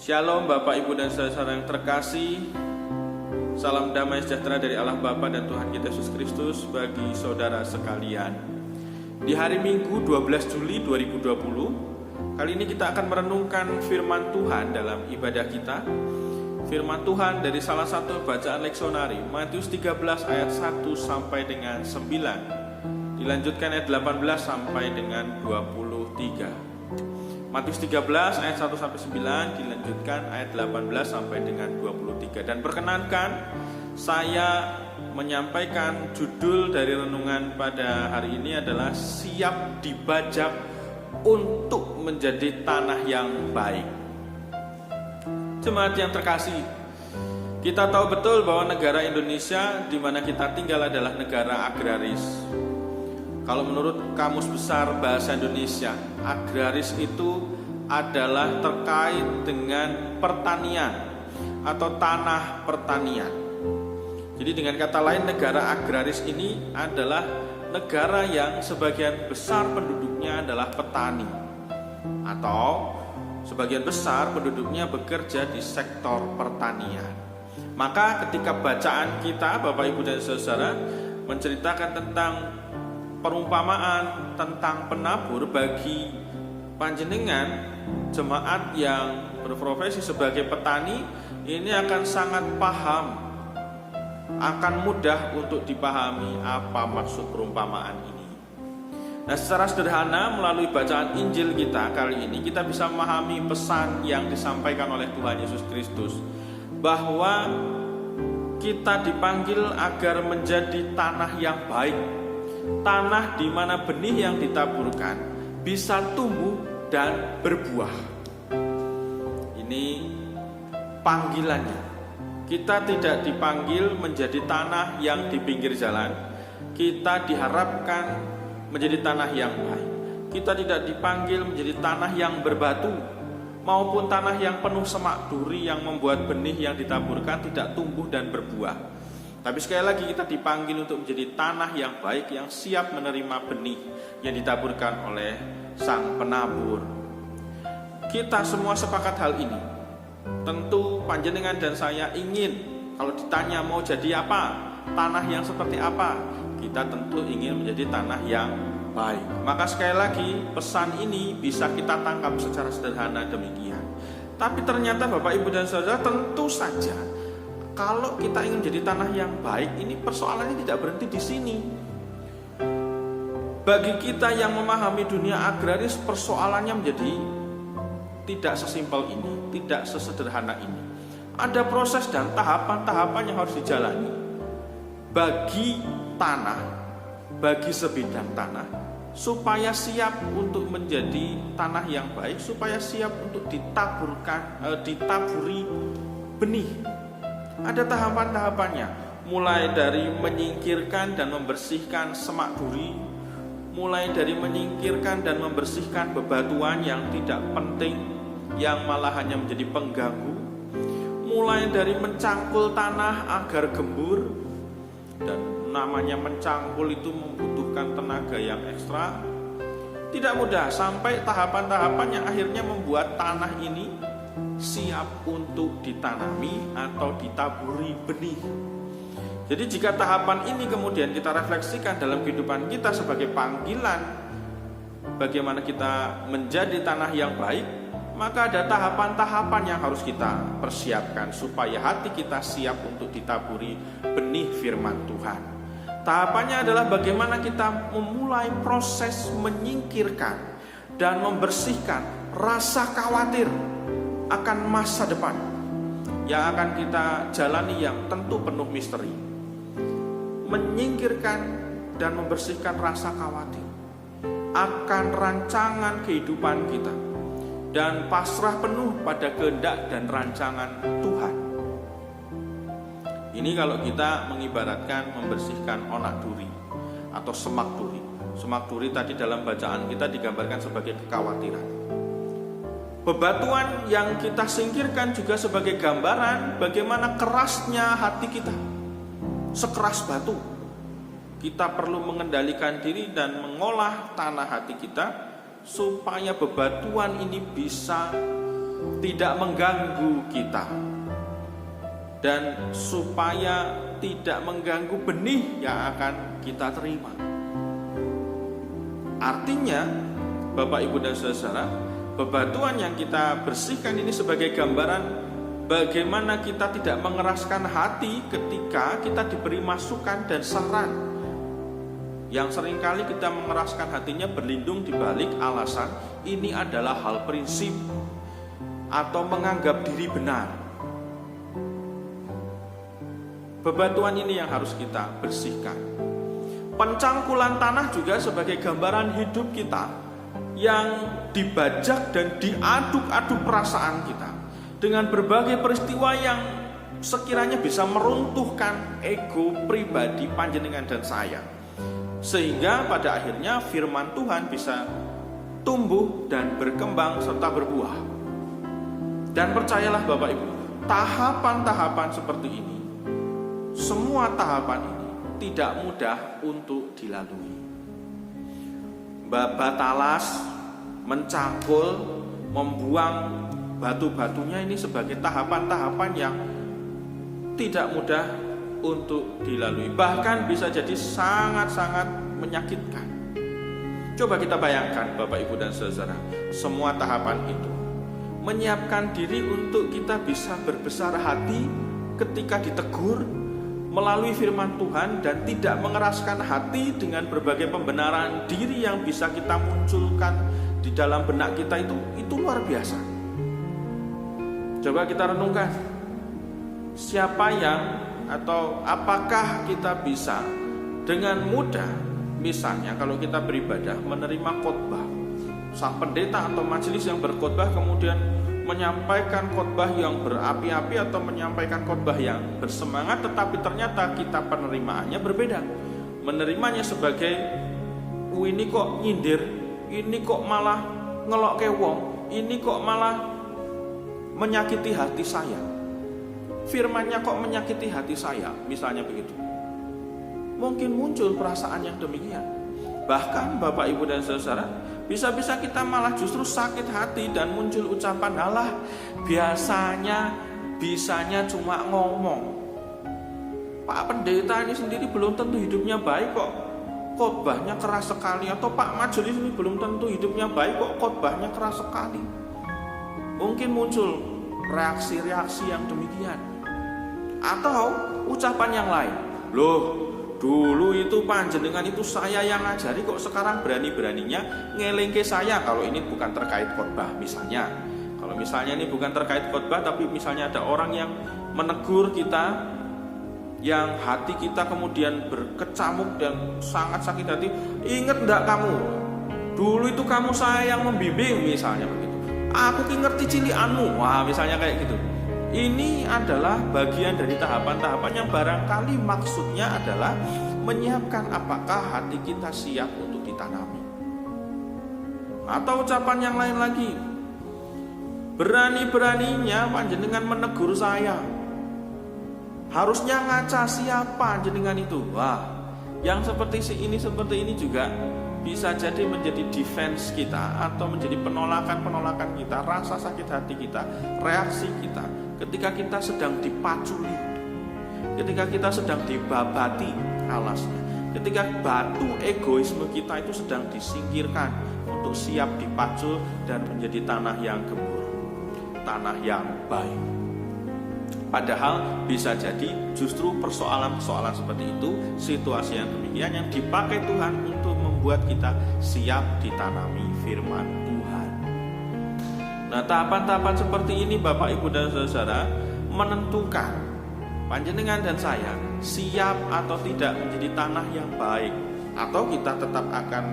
Shalom Bapak Ibu dan saudara yang terkasih. Salam damai sejahtera dari Allah Bapa dan Tuhan kita Yesus Kristus bagi saudara sekalian. Di hari Minggu 12 Juli 2020, kali ini kita akan merenungkan firman Tuhan dalam ibadah kita. Firman Tuhan dari salah satu bacaan leksionari, Matius 13 ayat 1 sampai dengan 9. Dilanjutkan ayat 18 sampai dengan 23. Matius 13 ayat 1 sampai 9, dilanjutkan ayat 18 sampai dengan 23. Dan perkenankan saya menyampaikan judul dari renungan pada hari ini adalah siap dibajak untuk menjadi tanah yang baik. Jemaat yang terkasih, kita tahu betul bahwa negara Indonesia di mana kita tinggal adalah negara agraris. Kalau menurut Kamus Besar Bahasa Indonesia, agraris itu adalah terkait dengan pertanian atau tanah pertanian. Jadi dengan kata lain, negara agraris ini adalah negara yang sebagian besar penduduknya adalah petani, atau sebagian besar penduduknya bekerja di sektor pertanian. Maka ketika bacaan kita, Bapak Ibu dan Saudara, menceritakan tentang perumpamaan tentang penabur bagi panjenengan jemaat yang berprofesi sebagai petani, ini akan sangat paham, akan mudah untuk dipahami apa maksud perumpamaan ini. Nah, secara sederhana melalui bacaan Injil kita kali ini, kita bisa memahami pesan yang disampaikan oleh Tuhan Yesus Kristus, bahwa kita dipanggil agar menjadi tanah yang baik, tanah di mana benih yang ditaburkan bisa tumbuh dan berbuah. Ini panggilannya. Kita tidak dipanggil menjadi tanah yang di pinggir jalan. Kita diharapkan menjadi tanah yang baik. Kita tidak dipanggil menjadi tanah yang berbatu maupun tanah yang penuh semak duri yang membuat benih yang ditaburkan tidak tumbuh dan berbuah. Tapi sekali lagi kita dipanggil untuk menjadi tanah yang baik, yang siap menerima benih yang ditaburkan oleh sang penabur. Kita semua sepakat hal ini. Tentu panjenengan dan saya ingin, kalau ditanya mau jadi apa, tanah yang seperti apa, kita tentu ingin menjadi tanah yang baik. Maka sekali lagi pesan ini bisa kita tangkap secara sederhana demikian. Tapi ternyata Bapak Ibu dan Saudara, tentu saja kalau kita ingin menjadi tanah yang baik, ini persoalannya tidak berhenti di sini. Bagi kita yang memahami dunia agraris, persoalannya menjadi tidak sesimpel ini, tidak sesederhana ini. Ada proses dan tahapan-tahapan yang harus dijalani bagi tanah, bagi sebidang tanah, supaya siap untuk menjadi tanah yang baik, supaya siap untuk ditaburi benih. Ada tahapan-tahapannya, mulai dari menyingkirkan dan membersihkan semak duri, mulai dari menyingkirkan dan membersihkan bebatuan yang tidak penting, yang malah hanya menjadi pengganggu, mulai dari mencangkul tanah agar gembur, dan namanya mencangkul itu membutuhkan tenaga yang ekstra. Tidak mudah, sampai tahapan-tahapan yang akhirnya membuat tanah ini siap untuk ditanami atau ditaburi benih. Jadi jika tahapan ini kemudian kita refleksikan dalam kehidupan kita sebagai panggilan bagaimana kita menjadi tanah yang baik, maka ada tahapan-tahapan yang harus kita persiapkan supaya hati kita siap untuk ditaburi benih firman Tuhan. Tahapannya adalah bagaimana kita memulai proses menyingkirkan dan membersihkan rasa khawatir akan masa depan yang akan kita jalani yang tentu penuh misteri. Menyingkirkan dan membersihkan rasa khawatir akan rancangan kehidupan kita dan pasrah penuh pada kehendak dan rancangan Tuhan. Ini kalau kita mengibaratkan membersihkan onak duri atau semak duri. Semak duri tadi dalam bacaan kita digambarkan sebagai kekhawatiran. Bebatuan yang kita singkirkan juga sebagai gambaran bagaimana kerasnya hati kita. Sekeras batu. Kita perlu mengendalikan diri dan mengolah tanah hati kita supaya bebatuan ini bisa tidak mengganggu kita, dan supaya tidak mengganggu benih yang akan kita terima. Artinya, Bapak Ibu dan Saudara, bebatuan yang kita bersihkan ini sebagai gambaran bagaimana kita tidak mengeraskan hati ketika kita diberi masukan dan saran. Yang seringkali kita mengeraskan hatinya berlindung di balik alasan ini adalah hal prinsip atau menganggap diri benar. Bebatuan ini yang harus kita bersihkan. Pencangkulan tanah juga sebagai gambaran hidup kita yang dibajak dan diaduk-aduk perasaan kita dengan berbagai peristiwa yang sekiranya bisa meruntuhkan ego pribadi panjenengan dan saya, sehingga pada akhirnya firman Tuhan bisa tumbuh dan berkembang serta berbuah. Dan percayalah Bapak Ibu, tahapan-tahapan seperti ini, semua tahapan ini tidak mudah untuk dilalui. Batalas, mencangkul, membuang batu-batunya ini sebagai tahapan-tahapan yang tidak mudah untuk dilalui, bahkan bisa jadi sangat-sangat menyakitkan. Coba kita bayangkan Bapak Ibu dan Saudara, semua tahapan itu menyiapkan diri untuk kita bisa berbesar hati ketika ditegur melalui firman Tuhan dan tidak mengeraskan hati dengan berbagai pembenaran diri yang bisa kita munculkan di dalam benak kita. Itu luar biasa. Coba kita renungkan, siapa yang atau apakah kita bisa dengan mudah, misalnya kalau kita beribadah menerima khotbah, sang pendeta atau majelis yang berkhotbah kemudian menyampaikan khotbah yang berapi-api atau menyampaikan khotbah yang bersemangat, tetapi ternyata kita penerimaannya berbeda. Menerimanya sebagai ini kok nyindir, ini kok malah ngelokke wong, ini kok malah menyakiti hati saya, firmannya kok menyakiti hati saya, misalnya begitu. Mungkin muncul perasaan yang demikian. Bahkan Bapak Ibu dan Saudara, bisa-bisa kita malah justru sakit hati dan muncul ucapan, "Alah, bisanya cuma ngomong. Pak pendeta ini sendiri belum tentu hidupnya baik kok khotbahnya keras sekali," atau Pak majelis ini belum tentu hidupnya baik kok khotbahnya keras sekali. Mungkin muncul reaksi-reaksi yang demikian. Atau ucapan yang lain, "Loh, dulu itu panjenengan itu saya yang ngajari kok sekarang berani-beraninya ngelingke saya." Kalau ini bukan terkait khotbah misalnya. Kalau misalnya ini bukan terkait khotbah, tapi misalnya ada orang yang menegur kita, yang hati kita kemudian berkecamuk dan sangat sakit hati. "Ingat enggak kamu? Dulu itu kamu saya yang membimbing," misalnya begitu. "Aku ki ngerti cilianmu." Wah, misalnya kayak gitu. Ini adalah bagian dari tahapan-tahapan yang barangkali maksudnya adalah menyiapkan apakah hati kita siap untuk ditanami. Atau ucapan yang lain lagi, "Berani-beraninya panjenengan menegur saya. Harusnya ngaca siapa jenengan itu." Wah, yang seperti ini juga bisa jadi menjadi defense kita atau menjadi penolakan kita, rasa sakit hati kita, reaksi kita ketika kita sedang dipaculi, ketika kita sedang dibabati alasnya, ketika batu egoisme kita itu sedang disingkirkan untuk siap dipacul dan menjadi tanah yang gembur, tanah yang baik. Padahal bisa jadi justru persoalan-persoalan seperti itu, situasi yang demikian yang dipakai Tuhan untuk membuat kita siap ditanami firman Tuhan. Nah, tahapan-tahapan seperti ini Bapak Ibu dan Saudara menentukan panjenengan dan saya siap atau tidak menjadi tanah yang baik, atau kita tetap akan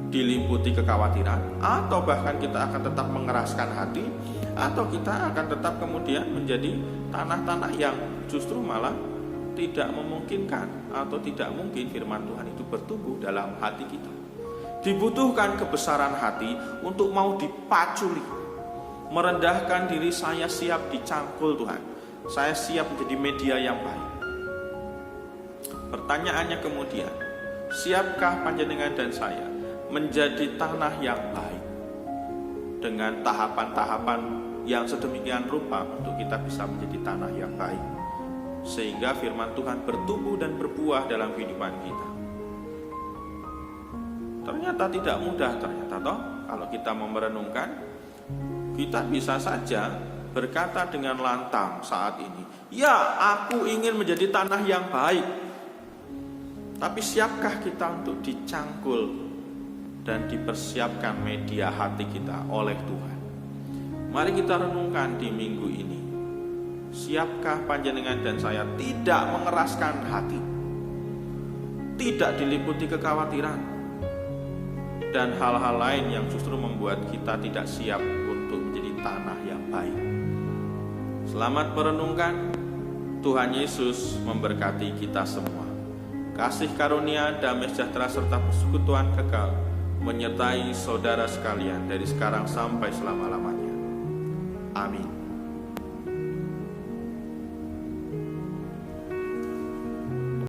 diliputi kekhawatiran, atau bahkan kita akan tetap mengeraskan hati, atau kita akan tetap kemudian menjadi tanah-tanah yang justru malah tidak memungkinkan atau tidak mungkin firman Tuhan itu bertumbuh dalam hati kita. Dibutuhkan kebesaran hati untuk mau dipaculi, merendahkan diri. Saya siap dicangkul Tuhan, saya siap menjadi media yang baik. Pertanyaannya kemudian, siapkah panjenengan dan saya menjadi tanah yang baik? dengan tahapan-tahapan yang sedemikian rupa untuk kita bisa menjadi tanah yang baik, sehingga firman Tuhan bertumbuh dan berbuah dalam kehidupan kita. Ternyata tidak mudah, toh kalau kita merenungkan, kita bisa saja berkata dengan lantang saat ini, ya, aku ingin menjadi tanah yang baik. Tapi siapkah kita untuk dicangkul dan dipersiapkan media hati kita oleh Tuhan? Mari kita renungkan di minggu ini. Siapkah panjenengan dan saya tidak mengeraskan hati, tidak diliputi kekhawatiran dan hal-hal lain yang justru membuat kita tidak siap untuk menjadi tanah yang baik? Selamat merenungkan. Tuhan Yesus memberkati kita semua. Kasih karunia, damai sejahtera serta persekutuan kekal menyertai saudara sekalian dari sekarang sampai selama-lamanya. Amin.